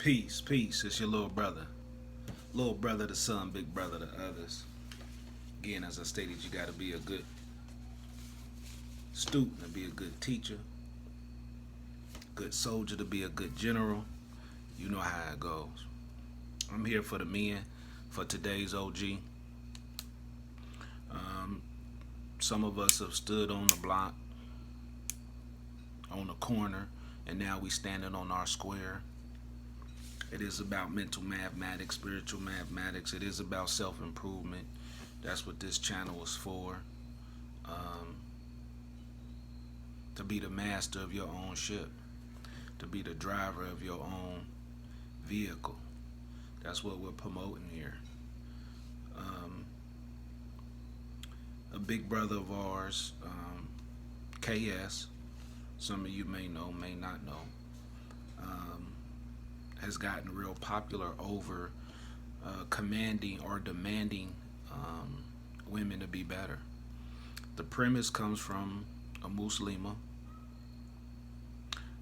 Peace, peace. It's your little brother. Little brother to some, big brother to others. Again, as I stated, you got to be a good student to be a good teacher, good soldier to be a good general. You know how it goes. I'm here for the men, for today's OG. Um, some of us have stood on the block, on the corner, and now we standing on our square. It is about mental mathematics, spiritual mathematics. It is about self-improvement. That's what this channel is for. Um, to be the master of your own ship. To be the driver of your own vehicle. That's what we're promoting here. A big brother of ours, KS, some of you may know, may not know, has gotten real popular over commanding or demanding women to be better. The premise comes from a Muslima.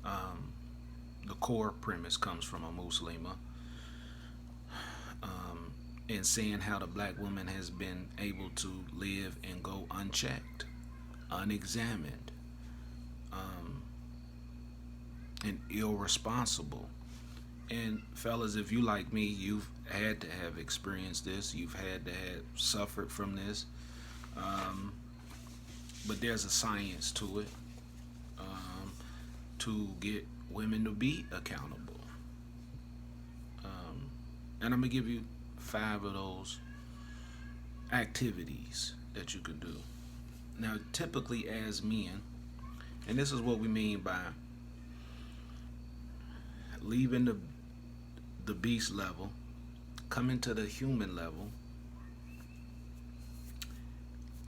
The core premise comes from a Muslima. And saying how the black woman has been able to live and go unchecked, unexamined, and irresponsible. And fellas, if you like me, you've had to have experienced this. You've had to have suffered from this. But there's a science to it, to get women to be accountable. And I'm going to give you 5 of those activities that you can do. Now, typically as men, and this is what we mean by leaving the beast level, coming to the human level,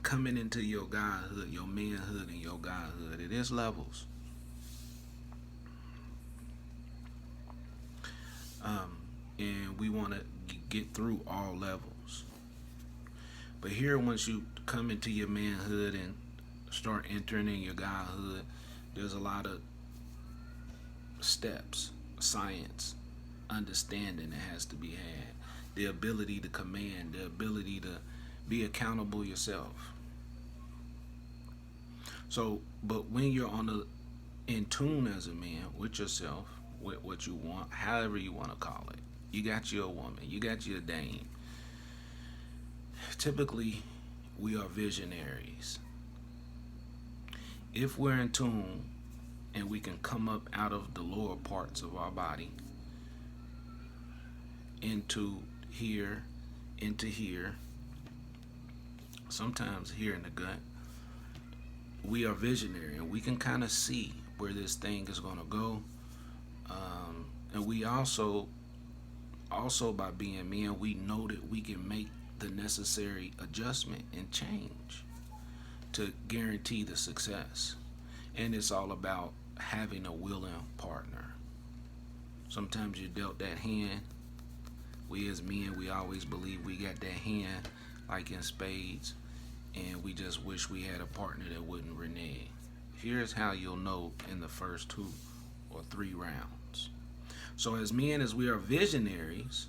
coming into your godhood, your manhood, and your godhood. It is levels. And we want to get through all levels. But here, once you come into your manhood and start entering in your godhood, there's a lot of steps, science, understanding that has to be had. The ability to command, the ability to be accountable yourself. So, but when you're in tune as a man with yourself, with what you want, however you want to call it, you got your woman, you got your dame. Typically, we are visionaries. If we're in tune and we can come up out of the lower parts of our body into here, sometimes here in the gut, we are visionary and we can kind of see where this thing is going to go. And we also by being men, we know that we can make the necessary adjustment and change to guarantee the success. And it's all about having a willing partner. Sometimes you're dealt that hand. We as men, we always believe we got that hand like in spades, and we just wish we had a partner that wouldn't renege. Here's how you'll know in the first 2 or 3 rounds. So as men, as we are visionaries,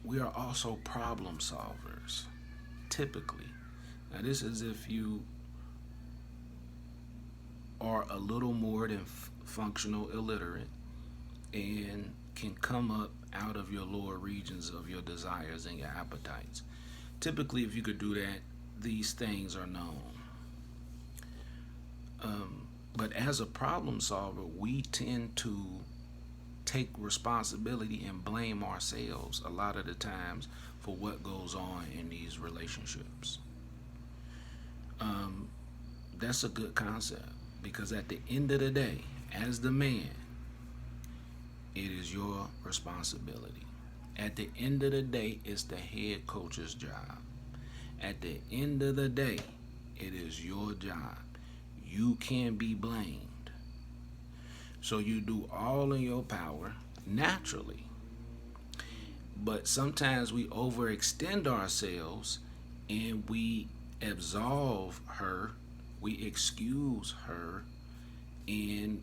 we are also problem solvers, typically. Now this is if you are a little more than functional illiterate and can come up out of your lower regions of your desires and your appetites. Typically, if you could do that, these things are known. But as a problem solver, we tend to take responsibility and blame ourselves a lot of the times for what goes on in these relationships. That's a good concept, because at the end of the day, as the man, it is your responsibility. At the end of the day, it's the head coach's job. At the end of the day, it is your job. You can be blamed. So you do all in your power naturally. But sometimes we overextend ourselves and we absolve her, we excuse her, and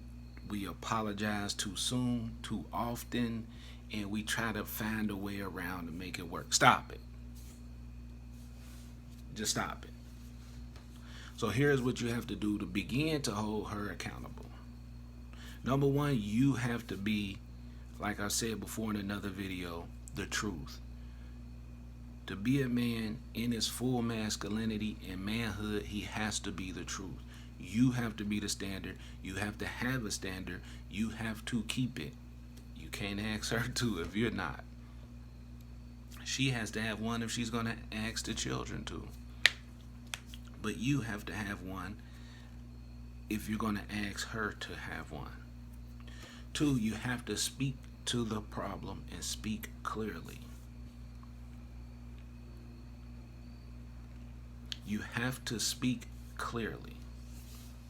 We apologize too soon, too often, and we try to find a way around to make it work. Stop it. Just stop it. So here's what you have to do to begin to hold her accountable. Number one, you have to be, like I said before in another video, the truth. To be a man in his full masculinity and manhood, he has to be the truth. You have to be the standard. You have to have a standard. You have to keep it. You can't ask her to if you're not. She has to have one if she's going to ask the children to. But you have to have one if you're going to ask her to have one. Two, you have to speak to the problem and speak clearly. You have to speak clearly.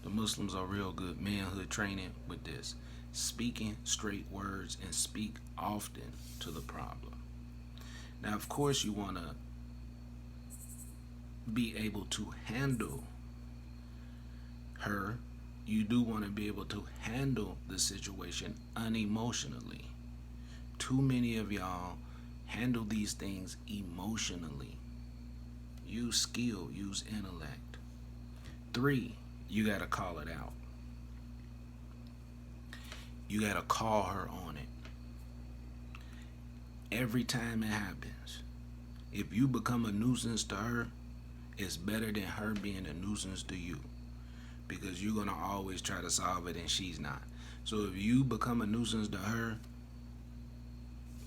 The Muslims are real good manhood training with this. Speaking straight words and speak often to the problem. Now, of course, you want to be able to handle her. You do want to be able to handle the situation unemotionally. Too many of y'all handle these things emotionally. Use skill, use intellect. 3, you got to call it out. You got to call her on it. Every time it happens, if you become a nuisance to her, it's better than her being a nuisance to you, because you're going to always try to solve it and she's not. So if you become a nuisance to her,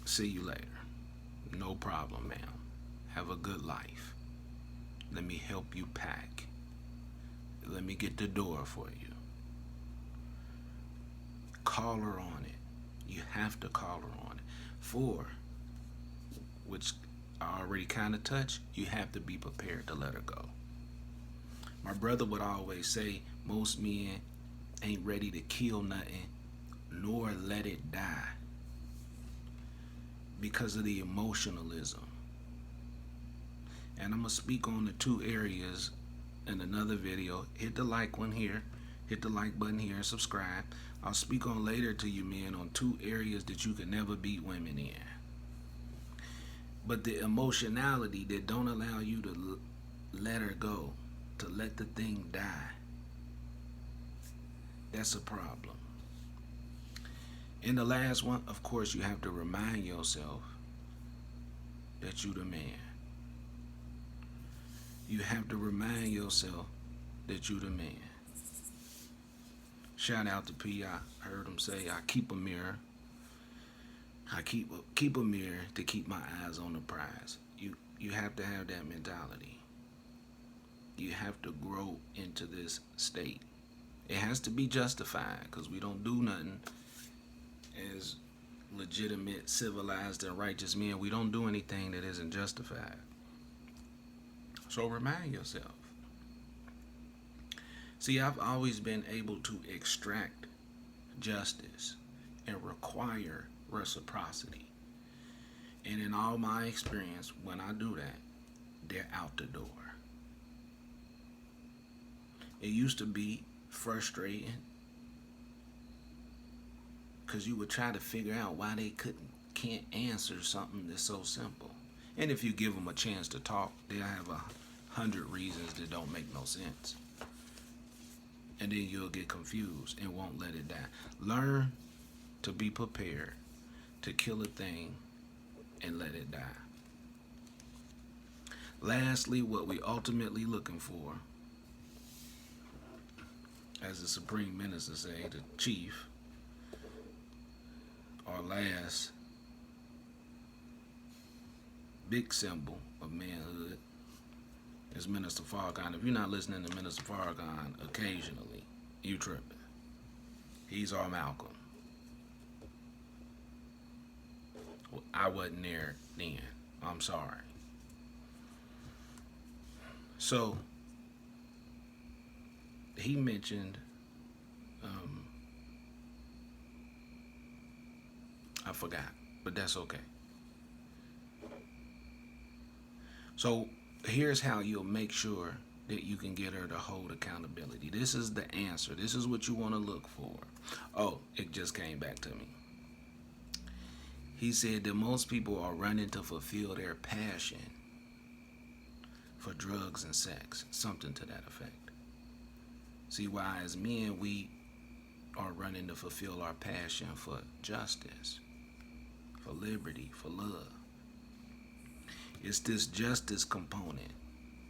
see you later. No problem, ma'am. Have a good life. Let me help you pack. Let me get the door for you. Call her on it. You have to call her on it. 4, which I already kind of touched, you have to be prepared to let her go. My brother would always say, most men ain't ready to kill nothing nor let it die because of the emotionalism. And I'm going to speak on the 2 areas in another video. Hit the like one here. Hit the like button here and subscribe. I'll speak on later to you men on 2 areas that you can never beat women in. But the emotionality that don't allow you to let her go, to let the thing die, that's a problem. And the last one, of course, you have to remind yourself that you the man. You have to remind yourself that you the man. Shout out to P. I heard him say, I keep a mirror. I keep a mirror to keep my eyes on the prize. You have to have that mentality. You have to grow into this state. It has to be justified, because we don't do nothing as legitimate, civilized, and righteous men. We don't do anything that isn't justified. So remind yourself. See, I've always been able to extract justice and require reciprocity. And in all my experience, when I do that, they're out the door. It used to be frustrating because you would try to figure out why they can't answer something that's so simple. And if you give them a chance to talk, they'll have 100 reasons that don't make no sense. And then you'll get confused and won't let it die. Learn to be prepared to kill a thing and let it die. Lastly, what we ultimately looking for, as the Supreme Minister say, the chief, our last big symbol of manhood, is Minister Farrakhan. If you're not listening to Minister Farrakhan occasionally, you tripping. He's our Malcolm. Well, I wasn't there then. I'm sorry. So, he mentioned, I forgot, but that's okay. So, here's how you'll make sure that you can get her to hold accountability. This is the answer. This is what you want to look for. Oh, it just came back to me. He said that most people are running to fulfill their passion for drugs and sex, something to that effect. See, why as men we are running to fulfill our passion for justice, for liberty, for love. It's this justice component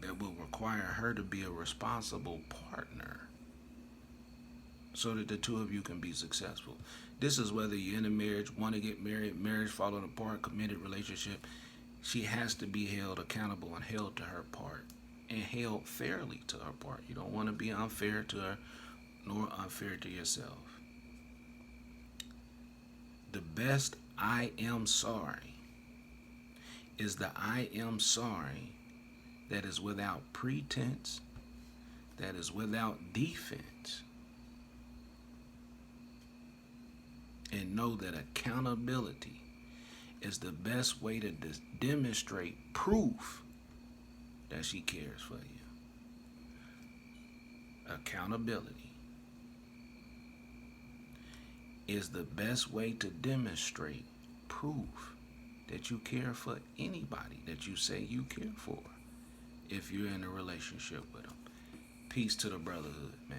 that will require her to be a responsible partner so that the two of you can be successful. This is whether you're in a marriage, want to get married, marriage falling apart, committed relationship. She has to be held accountable and held to her part and held fairly to her part. You don't want to be unfair to her nor unfair to yourself. The best I am sorry is the I am sorry that is without pretense, that is without defense. And know that accountability is the best way to demonstrate proof that she cares for you. Accountability is the best way to demonstrate proof that you care for anybody that you say you care for if you're in a relationship with them. Peace to the brotherhood, man.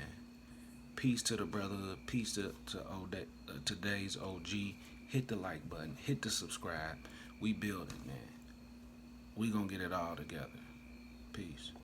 Peace to the brotherhood. Peace to today's OG. Hit the like button. Hit the subscribe. We build it, man. We gonna get it all together. Peace.